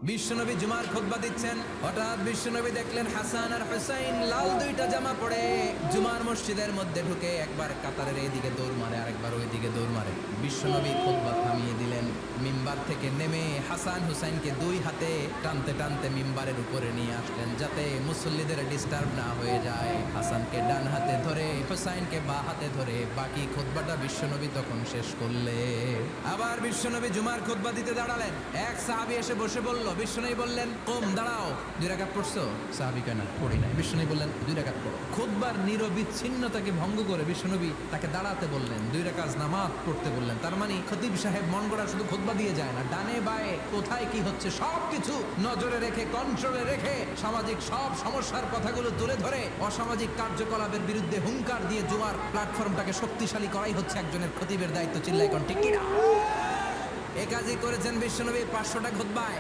বিশ্বনবী জুমার খুতবা দিচ্ছেন, হঠাৎ বিশ্বনবী দেখলেন হাসান আর হুসাইন লাল দুইটা জামা পরে জুমার মসজিদের মধ্যে ঢুকে একবার কাতারের এইদিকে দৌড় মারে, আরেকবার ওইদিকে দৌড় মারে। বিশ্বনবী খুতবা থামিয়ে দিলেন, মিম্বার থেকে নেমে হাসান হুসাইনকে দুই হাতে টানতে টানতে মিম্বারের উপরে নিয়ে আসলেন যাতে মুসল্লিদের ডিস্টার্ব না হয়ে যায়। হাসানকে ডান হাতে ধরে হুসাইনকে বাঁ হাতে ধরে বাকি খুতবাটা বিশ্বনবী তখন শেষ করলে। আবার বিশ্বনবী জুমার খুতবা দিতে দাঁড়ালেন। এক সাহাবী এসে বসে বলল, বিশ্বনবী বললেন, কম দাঁড়াও, 2 রাকাত পড়ছো? সাহাবী কয় না, পড়ি নাই। বিশ্বনবী বললেন, 2 রাকাত পড়ো। খুতবার নিরবিচ্ছিন্নতাকে ভঙ্গ করে বিশ্বনবী তাকে দাঁড়াতে বললেন, 2 রাকাত নামাজ পড়তে বললেন। তার মানে খতিব সাহেব মন গড়া শুধু খুতবা দিয়ে যায় না, ডানে বায়ে কোথায় কি হচ্ছে সবকিছু নজরে রেখে, কন্ট্রোলে রেখে সামাজিক সব সমস্যার কথাগুলো তুলে ধরে অসামাজিক কার্যকলাপের বিরুদ্ধে হুঙ্কার দিয়ে জুমার প্ল্যাটফর্মটাকে শক্তিশালী করাই হচ্ছে একজনের খতিবের দায়িত্ব। চিল্লাই কোন ঠিক কিনা? এ কাজই করেছেন বিশ্বনবী 500টা খুতবায়।